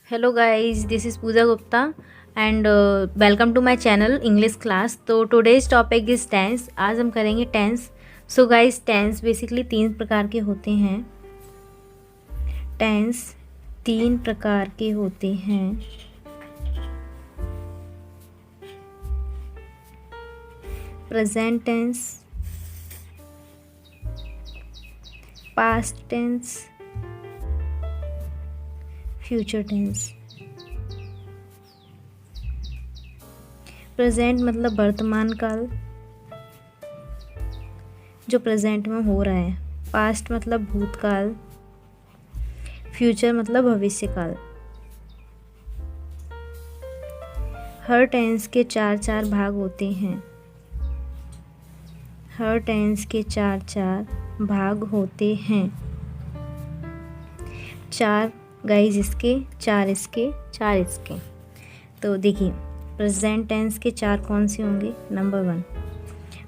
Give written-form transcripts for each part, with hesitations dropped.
Hello guys, this is Pooja Gupta and welcome to my channel English class. तो today's topic is tense. आज हम करेंगे टेंस। सो गाइस, टेंस बेसिकली 3 प्रकार के होते हैं। टेंस 3 प्रकार के होते हैं। Present tense, past tense, future tense. Present मतलब वर्तमान काल, जो प्रेजेंट में हो रहा है। पास्ट मतलब भूतकाल। फ्यूचर मतलब भविष्य काल। हर टेंस के चार चार भाग होते हैं। हर टेंस के चार चार भाग होते हैं। 4 गाइस इसके, 4 इसके, 4 इसके। तो देखिए, प्रेजेंट टेंस के 4 कौन से होंगे। Number 1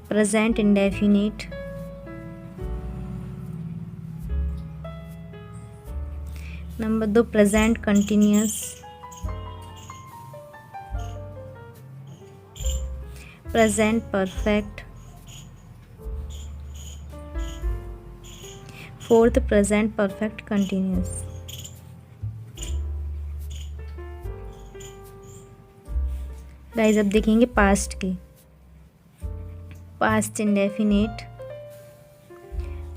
present indefinite. Number 2 present continuous. Present perfect. 4th present perfect continuous. Guys अब देखेंगे पास्ट के। Past indefinite,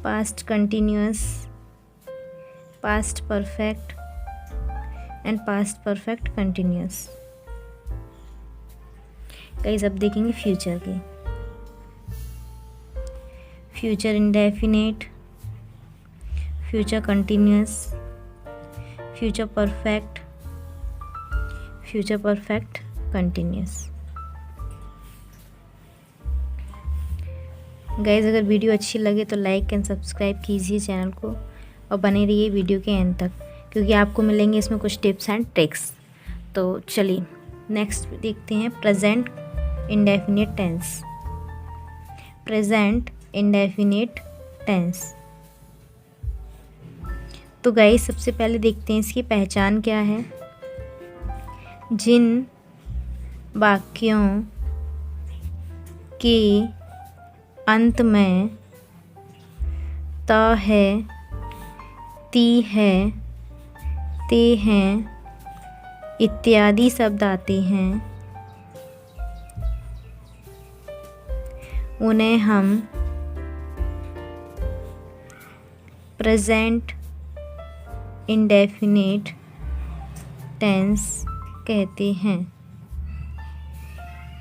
past continuous, past perfect and past perfect continuous. Guys अब देखेंगे फ्यूचर के। Future indefinite, future continuous, future perfect, future perfect continuous. Guys अगर video अच्छी लगे तो लाइक एंड सब्सक्राइब कीजिए चैनल को और बने रहिए वीडियो के एंड तक, क्योंकि आपको मिलेंगे इसमें कुछ टिप्स एंड ट्रिक्स। तो चलिए नेक्स्ट देखते हैं present indefinite tense. Present indefinite tense. तो गाइस सबसे पहले देखते हैं इसकी पहचान क्या है। जिन वाक्यों के अंत में त है, ती है, ते हैं इत्यादि शब्द आते हैं, उन्हें हम प्रेजेंट इंडेफिनिट टेंस कहते हैं।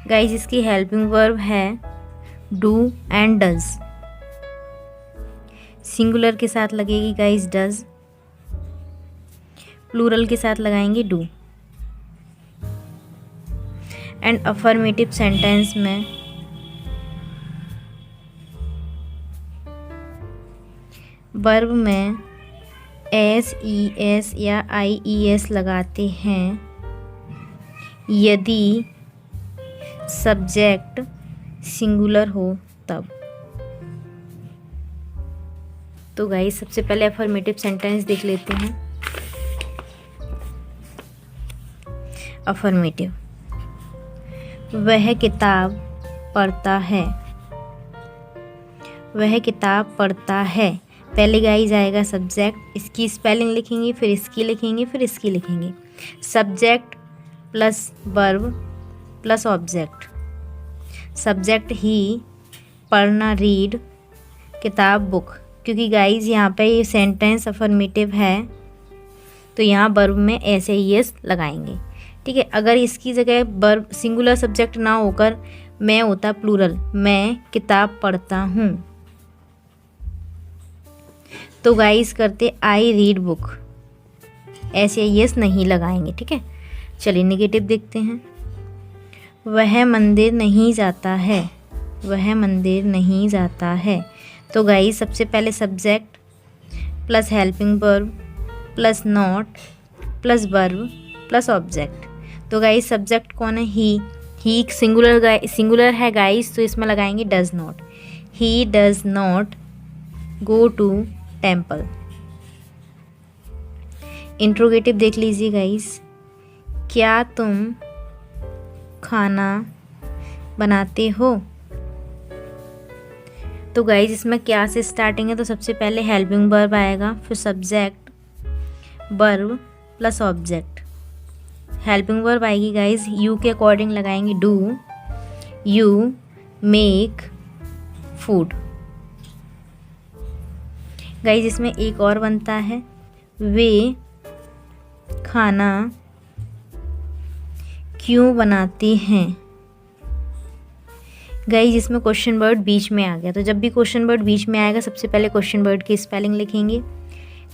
गाइस इसकी हेल्पिंग वर्ब है डू एंड डज। सिंगुलर के साथ लगेगी गाइस डज, प्लूरल के साथ लगाएंगे डू। एंड अफर्मेटिव सेंटेंस में वर्ब में एस ई एस या आई ई एस लगाते हैं यदि सब्जेक्ट सिंगुलर हो तब। तो गाइस सबसे पहले अफर्मेटिव सेंटेंस देख लेते हैं। अफर्मेटिव, वह किताब पढ़ता है। वह किताब पढ़ता है। पहले गाइस आएगा सब्जेक्ट, इसकी स्पेलिंग लिखेंगे, फिर इसकी लिखेंगे, फिर इसकी लिखेंगे। Subject plus verb plus object. Subject ही, पढ़ना रीड, किताब बुक। क्योंकि गाइस यहाँ पे ये सेंटेंस अफर्मेटिव है तो यहाँ वर्ब में ऐसे ही एस लगाएंगे। ठीक है, अगर इसकी जगह वर्ब सिंगुलर सब्जेक्ट ना होकर मैं होता प्लूरल, मैं किताब पढ़ता हूँ, तो गाइस करते आई रीड बुक, ऐसे यस नहीं लगाएंगे। ठीक है, चलिए नेगेटिव देखते हैं। वह मंदिर नहीं जाता है। वह मंदिर नहीं जाता है। तो गाइस सबसे पहले subject plus helping verb plus not plus verb plus object. तो गाइस सब्जेक्ट कौन है, ही सिंगुलर है गाइस, तो इसमें लगाएंगे does not. He does not go to temple. Interrogative देख लीजिए गाइस। क्या तुम खाना बनाते हो? तो गाइज इसमें क्या से स्टार्टिंग है, तो सबसे पहले हेल्पिंग वर्ब आएगा, फिर subject, verb plus object. Helping verb आएगी गाइज, यू के अकॉर्डिंग लगाएंगे do you make food. Guys इसमें एक और बनता है, वे खाना क्यों बनाते हैं? गाइज इसमें क्वेश्चन वर्ड बीच में आ गया, तो जब भी क्वेश्चन वर्ड बीच में आएगा सबसे पहले क्वेश्चन वर्ड की स्पेलिंग लिखेंगे।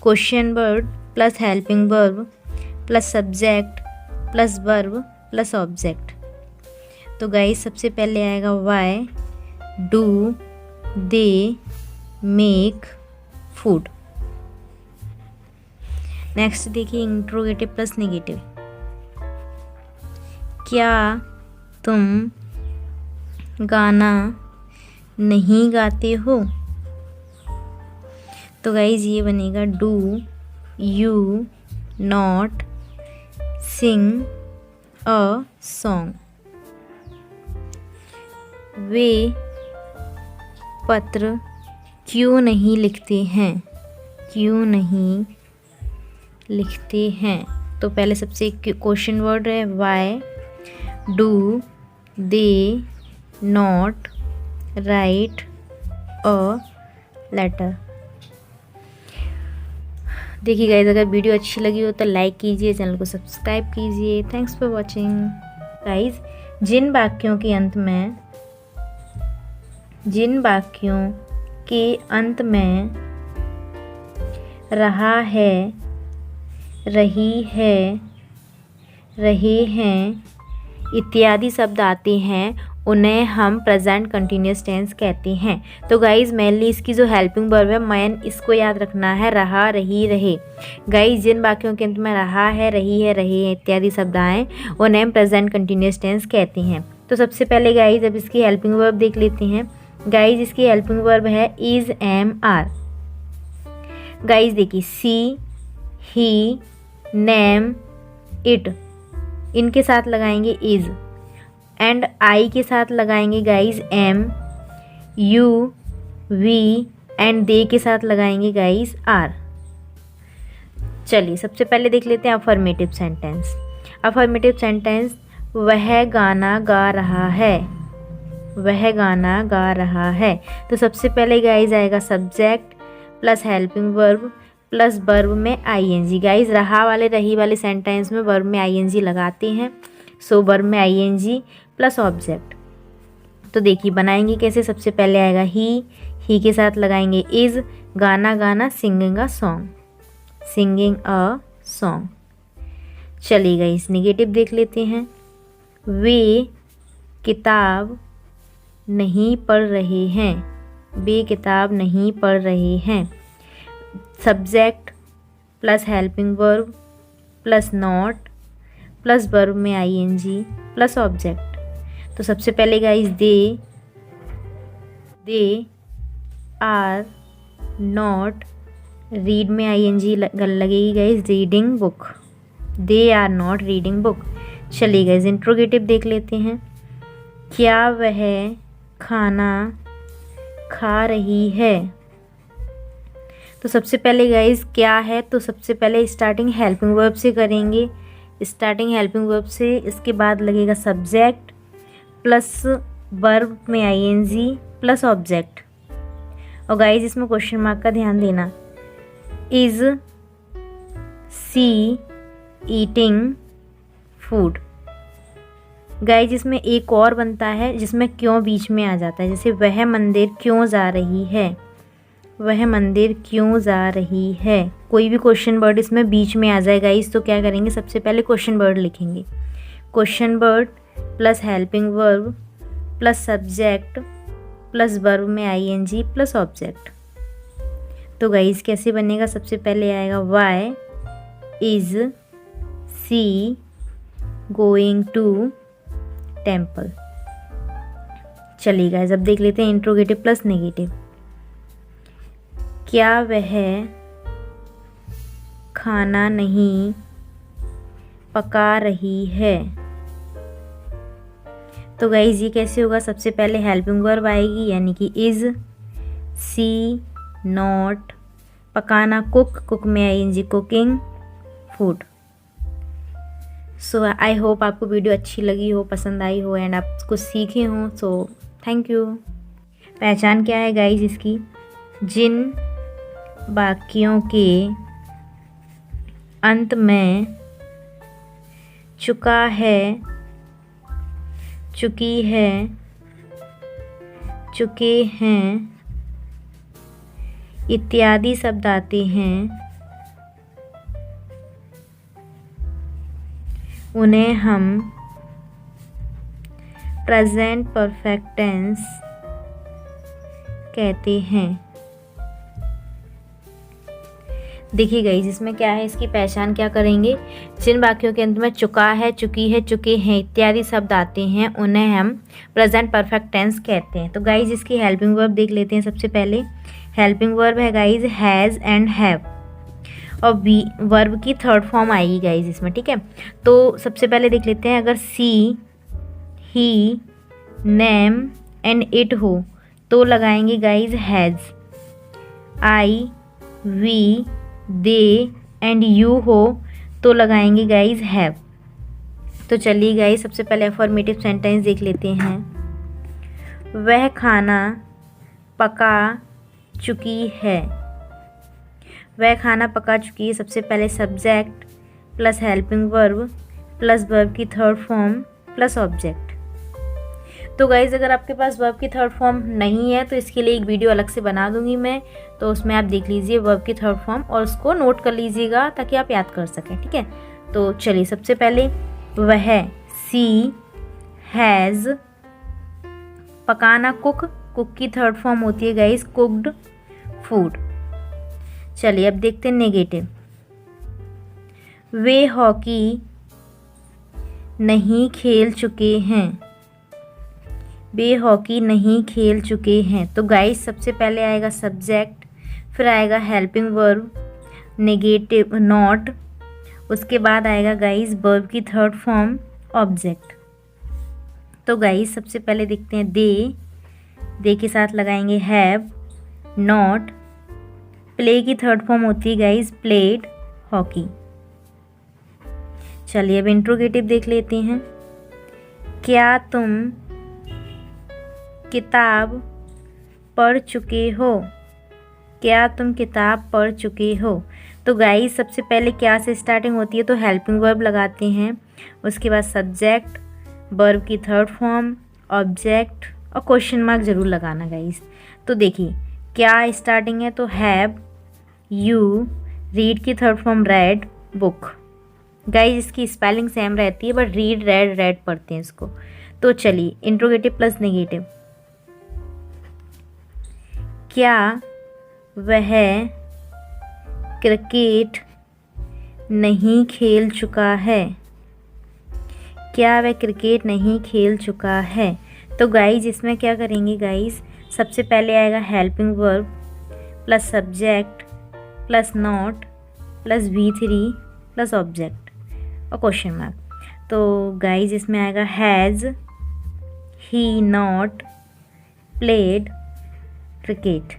Question word plus helping verb plus subject plus verb plus object. तो गाइज सबसे पहले आएगा Y do they make food. Next देखिए इंट्रोगेटिव प्लस नेगेटिव। क्या तुम गाना नहीं गाते हो? तो गाइज ये बनेगा do you not sing a song. वे पत्र क्यों नहीं लिखते हैं? क्यों नहीं लिखते हैं? तो पहले सबसे क्वेश्चन वर्ड है why do they not write a letter. देखिए गाइज अगर वीडियो अच्छी लगी हो तो लाइक कीजिए, चैनल को सब्सक्राइब कीजिए। Thanks for watching. गाइज जिन वाक्यों के अंत में रहा है, रही है, रहे हैं इत्यादि शब्द आते हैं उन्हें हम प्रेजेंट कंटिन्यूअस टेंस कहते हैं। तो गाइज मेनली इसकी जो हेल्पिंग वर्ब है मैन इसको याद रखना है, रहा, रही, रहे। गाइज जिन वाक्यों के अंत में रहा है, रही है, रहे हैं इत्यादि शब्द आए उन्हें हम प्रेजेंट कंटिन्यूअस टेंस कहते हैं। तो सबसे पहले गाइज अब इसकी हेल्पिंग वर्ब देख लेते हैं। गाइज इसकी हेल्पिंग वर्ब है इज, एम, आर। गाइज देखिए सी, ही, नेम, इट इनके साथ लगाएंगे इज, एंड आई के साथ लगाएंगे guys am, you, we and they के साथ लगाएंगे गाइज आर। चलिए सबसे पहले देख लेते हैं अफर्मेटिव सेंटेंस। अफर्मेटिव सेंटेंस वह गाना गा रहा है, वह गाना गा रहा है। तो सबसे पहले गाइज आएगा subject plus helping verb plus verb में आईएनजी। गाइज रहा वाले, रही वाले सेंटेंस में वर्ब में आईएनजी लगाते हैं, सो वर्ब में आईएनजी प्लस ऑब्जेक्ट। तो देखिए बनाएंगे कैसे। सबसे पहले आएगा ही के साथ लगाएंगे इज, गाना गाना, singing a song, singing a song. चलिए गाइस नेगेटिव देख लेते हैं। वे किताब नहीं पढ़ रहे हैं, वे किताब नहीं पढ़ रहे हैं। Subject plus helping verb plus not plus verb में आईएनजी प्लस ऑब्जेक्ट। तो सबसे पहले guys they are not, read में आईएनजी लगेगी guys, reading book, they are not reading book. चलिए गाइस इंट्रोगेटिव देख लेते हैं। क्या वह खाना खा रही है? तो सबसे पहले गाइस क्या है, तो सबसे पहले स्टार्टिंग हेल्पिंग वर्ब से करेंगे, स्टार्टिंग हेल्पिंग वर्ब से, इसके बाद लगेगा सब्जेक्ट प्लस वर्ब में आईएनजी प्लस ऑब्जेक्ट। और गाइस इसमें क्वेश्चन मार्क का ध्यान देना। Is she eating food. Guys इसमें एक और बनता है जिसमें क्यों बीच में आ जाता है, जैसे वह मंदिर क्यों जा रही है, वह मंदिर क्यों जा रही है। कोई भी क्वेश्चन वर्ड इसमें बीच में आ जाएगा इस, तो क्या करेंगे, सबसे पहले क्वेश्चन वर्ड लिखेंगे। Question word plus helping verb plus subject plus verb में आईएनजी प्लस ऑब्जेक्ट। तो गाइस कैसे बनेगा, सबसे पहले आएगा why is she going to temple. चलिए गाइस अब देख लेते हैं इंट्रोगेटिव प्लस नेगेटिव। क्या वह खाना नहीं पका रही है। तो गाइज ये कैसे होगा, सबसे पहले हेल्पिंग वर्ब आएगी यानी कि इज, सी, नॉट, पकाना कुक, कुक में ING cooking, food. So I hope आपको वीडियो अच्छी लगी हो, पसंद आई हो एंड आप कुछ सीखे हो। So thank you. पहचान क्या है गाइज इसकी, जिन वाक्यों के अंत में चुका है, चुकी है, चुके हैं इत्यादि शब्द आते हैं, उन्हें हम प्रेजेंट परफेक्ट टेंस कहते हैं। देखिए गाइस इसमें क्या है, इसकी पहचान क्या करेंगे, जिन वाक्यों के अंत में चुका है, चुकी है, चुके हैं इत्यादि शब्द आते हैं उन्हें हम प्रेजेंट परफेक्ट टेंस कहते हैं। तो गाइस इसकी हेल्पिंग वर्ब देख लेते हैं। सबसे पहले हेल्पिंग वर्ब है गाइस हैज़ एंड हैव, और वर्ब की थर्ड फॉर्म आएगी गाइज इसमें, ठीक है। तो सबसे पहले देख लेते हैं, अगर she, he, name and it हो तो लगाएंगे guys has, I, we, they and you हो तो लगाएंगे गाइज हैव। तो चलिए गाइज सबसे पहले अफर्मेटिव सेंटेंस देख लेते हैं। वह खाना पका चुकी है, वह खाना पका चुकी है, सबसे पहले subject plus helping verb plus verb की थर्ड फॉर्म प्लस ऑब्जेक्ट। तो गाइज़ अगर आपके पास वर्ब की थर्ड फॉर्म नहीं है तो इसके लिए एक वीडियो अलग से बना दूंगी मैं, तो उसमें आप देख लीजिए वर्ब की थर्ड फॉर्म और उसको नोट कर लीजिएगा ताकि आप याद कर सकें, ठीक है। तो चलिए सबसे पहले वह, सी, हैज़, पकाना कुक, कुक की थर्ड फॉर्म होती है गाइज़ कुक्ड, फूड। चलिए अब देखते हैं नेगेटिव। वे हॉकी नहीं खेल चुके हैं, वे हॉकी नहीं खेल चुके हैं। तो गाइस सबसे पहले आएगा सब्जेक्ट, फिर आएगा हेल्पिंग वर्ब नेगेटिव नॉट, उसके बाद आएगा गाइस वर्ब की थर्ड फॉर्म ऑब्जेक्ट। तो गाइस सबसे पहले देखते हैं दे के साथ लगाएंगे हैव, नॉट, प्ले की थर्ड फॉर्म होती है गाइज प्लेड, हॉकी। चलिए अब इंट्रोगेटिव देख लेते हैं। क्या तुम किताब पढ़ चुके हो, क्या तुम किताब पढ़ चुके हो। तो गाइज सबसे पहले क्या से स्टार्टिंग होती है, तो हेल्पिंग वर्ब लगाते हैं, उसके बाद सब्जेक्ट, वर्ब की थर्ड फॉर्म, ऑब्जेक्ट और क्वेश्चन मार्क जरूर लगाना गाइज। तो देखिए क्या स्टार्टिंग है, तो हैव, यू, रीड की third form red, book. Guys इसकी स्पेलिंग सेम रहती है बट रीड रेड रेड पढ़ते हैं इसको। तो चलिए इंट्रोगेटिव प्लस नेगेटिव। क्या वह क्रिकेट नहीं खेल चुका है, क्या वह क्रिकेट नहीं खेल चुका है। तो गाइज इसमें क्या करेंगे गाइज, सबसे पहले आएगा helping verb plus subject plus not plus V3 plus object और क्वेश्चन मार्क। तो गाइज इसमें आएगा has, he not played cricket.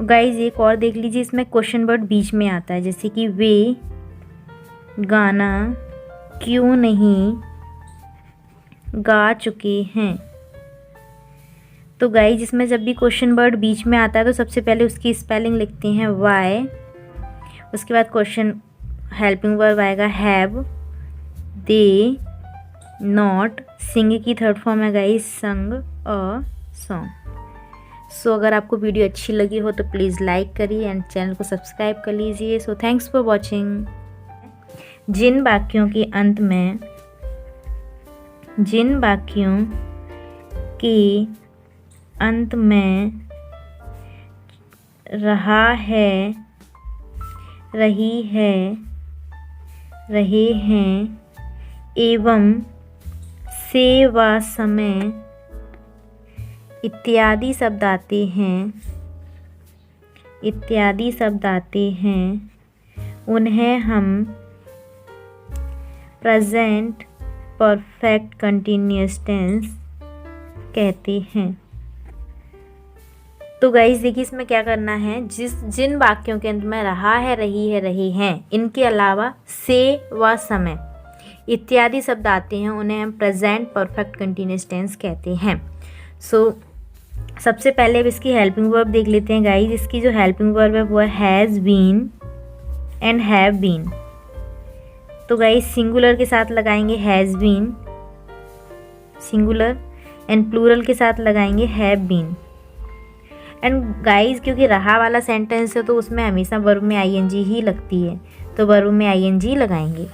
Guys एक और देख लीजिए, इसमें क्वेश्चन वर्ड बीच में आता है, जैसे कि वे गाना क्यों नहीं गा चुके हैं। तो गाइज इसमें जब भी क्वेश्चन वर्ड बीच में आता है तो सबसे पहले उसकी स्पेलिंग लिखते हैं वाई, उसके बाद क्वेश्चन हेल्पिंग वर्ब आएगा हैव, दे, नॉट, सिंग की थर्ड फॉर्म है गाइज संग और सॉन्ग। सो अगर आपको वीडियो अच्छी लगी हो तो प्लीज़ लाइक करिए एंड चैनल को सब्सक्राइब कर लीजिए। So thanks for watching. जिन वाक्यों के अंत में, जिन वाक्यों के अंत में रहा है, रही है, रहे हैं एवं से व समय इत्यादि शब्द आते हैं, इत्यादि शब्द आते हैं, उन्हें हम प्रेजेंट परफेक्ट कंटिन्यूअस टेंस कहते हैं। तो गाइस देखिए इसमें क्या करना है, जिन वाक्यों के अंत में रहा है, रही है, रहे हैं, इनके अलावा से व समय इत्यादि शब्द आते हैं, उन्हें हम प्रेजेंट परफेक्ट कंटिन्यूअस टेंस कहते हैं। सबसे पहले अब इसकी हेल्पिंग वर्ब देख लेते हैं गाइस। इसकी जो हेल्पिंग वर्ब है वो है has been and have been. तो गाइस सिंगुलर के साथ लगाएंगे has been singular and plural के साथ लगाएंगे हैव बीन। एंड गाइस क्योंकि रहा वाला सेंटेंस है तो उसमें हमेशा वर्ब में आईएनजी ही लगती है, तो वर्ब में आईएनजी लगाएंगे।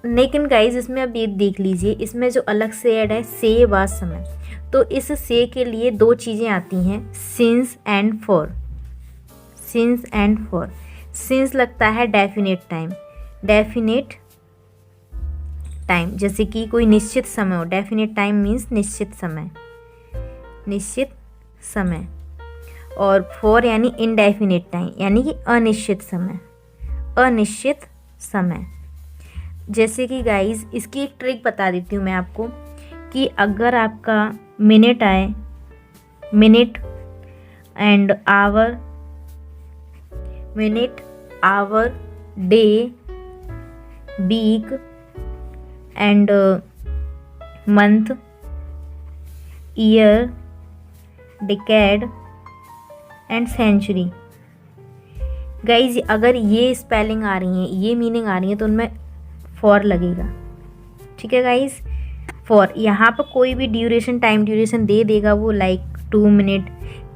लेकिन गाइस इसमें अब ये देख लीजिए, इसमें जो अलग से ऐड है से व समय, तो इस से के लिए दो चीज़ें आती हैं, since and for. Since and for, since लगता है डेफिनेट टाइम, डेफिनेट टाइम जैसे कि कोई निश्चित समय हो, डेफिनेट टाइम मीन्स निश्चित समय, निश्चित समय। और फॉर यानी इनडेफिनेट टाइम यानी कि अनिश्चित समय, अनिश्चित समय। जैसे कि गाइस इसकी एक ट्रिक बता देती हूँ मैं आपको कि अगर आपका मिनट आए, minute and hour, minute hour, day, week and month, year, decade and century. Guys अगर ये स्पेलिंग आ रही है, ये मीनिंग आ रही है, तो उनमें फॉर लगेगा। ठीक है गाइज, फॉर यहाँ पर कोई भी ड्यूरेशन, टाइम ड्यूरेशन दे देगा वो, like 2 minute,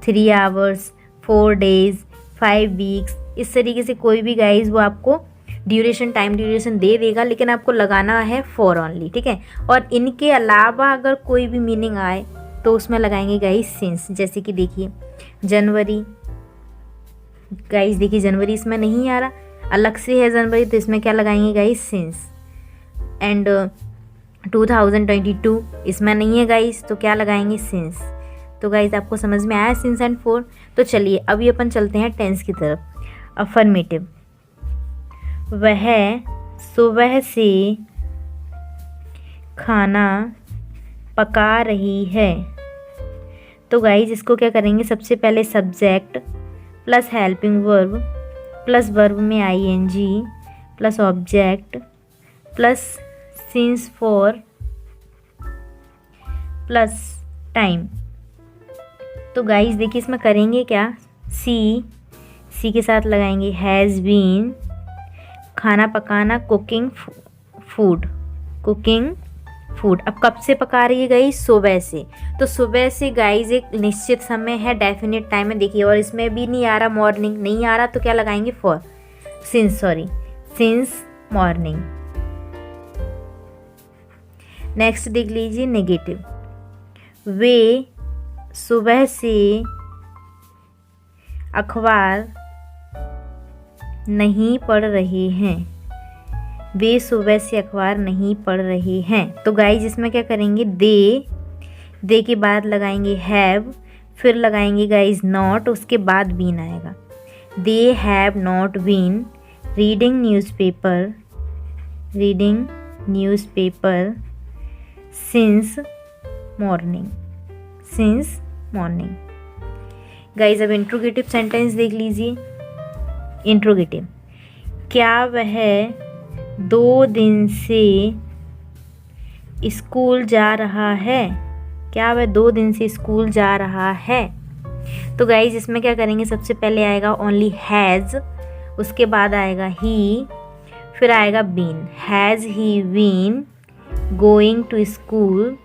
3 hours, 4 days, 5 weeks, इस तरीके से कोई भी गाइज वो आपको ड्यूरेशन, टाइम ड्यूरेशन दे देगा, लेकिन आपको लगाना है फॉर ओनली। ठीक है, और इनके अलावा अगर कोई भी मीनिंग आए तो उसमें लगाएंगे गाइज सिंस। जैसे कि देखिए जनवरी, गाइज देखिए जनवरी इसमें नहीं आ रहा, अलग से है जनवरी, तो इसमें क्या लगाएंगे गाइज सिंस। एंड 2022 इसमें नहीं है गाइज, तो क्या लगाएंगे सिंस। तो गाइज आपको समझ में आया सिंस एंड फॉर। तो चलिए अभी अपन चलते हैं टेंस की तरफ। अफर्मेटिव, वह सुबह से खाना पका रही है। तो गाइज इसको क्या करेंगे, सबसे पहले subject plus helping verb plus verb में ING plus object plus since for plus time. तो गाइज देखिए इसमें करेंगे क्या, सी के साथ लगाएंगे हैज़ बीन, खाना पकाना, कुकिंग फूड, कुकिंग फूड। अब कब से पका रही है गाइज, सुबह से, तो सुबह से गाइज एक निश्चित समय है, डेफिनेट टाइम है। देखिए और इसमें भी नहीं आ रहा, मॉर्निंग नहीं आ रहा, तो क्या लगाएंगे for, since, sorry since morning. Next देख लीजिए नेगेटिव, वे सुबह से अखबार नहीं पढ़ रहे हैं। वे सुबह से अखबार नहीं पढ़ रहे हैं। तो गाइज इसमें क्या करेंगे, दे के बाद लगाएंगे हैव, फिर लगाएंगे गाइज नॉट, उसके बाद बीन आएगा। They have not been reading newspaper, reading newspaper since morning, since morning. Guys अब इंट्रोगेटिव सेंटेंस देख लीजिए। इंट्रोगेटिव, क्या वह 2 दिन से स्कूल जा रहा है। क्या वह 2 दिन से स्कूल जा रहा है। तो गाइज इसमें क्या करेंगे, सबसे पहले आएगा ओनली हैज़, उसके बाद आएगा ही, फिर आएगा been. Has he been going to school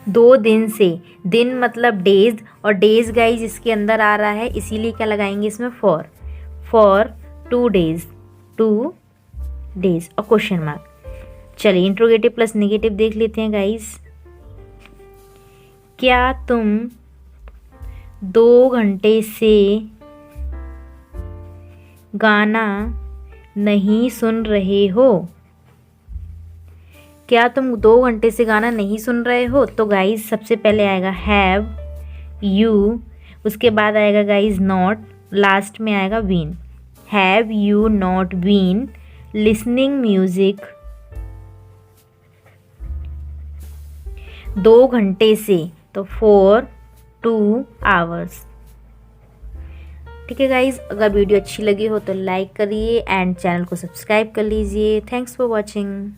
2 दिन से, दिन मतलब डेज, और डेज गाइज इसके अंदर आ रहा है, इसीलिए क्या लगाएंगे इसमें फॉर 2 डेज, 2 डेज और क्वेश्चन मार्क। चलिए इंट्रोगेटिव प्लस नेगेटिव देख लेते हैं गाइज। क्या तुम 2 घंटे से गाना नहीं सुन रहे हो। क्या तुम 2 घंटे से गाना नहीं सुन रहे हो। तो गाइज सबसे पहले आएगा हैव यू, उसके बाद आएगा गाइज नॉट, लास्ट में आएगा been. Have you not been listening music 2 घंटे से, तो फॉर 2 आवर्स। ठीक है गाइज, अगर वीडियो अच्छी लगी हो तो लाइक करिए एंड चैनल को सब्सक्राइब कर लीजिए। Thanks for watching.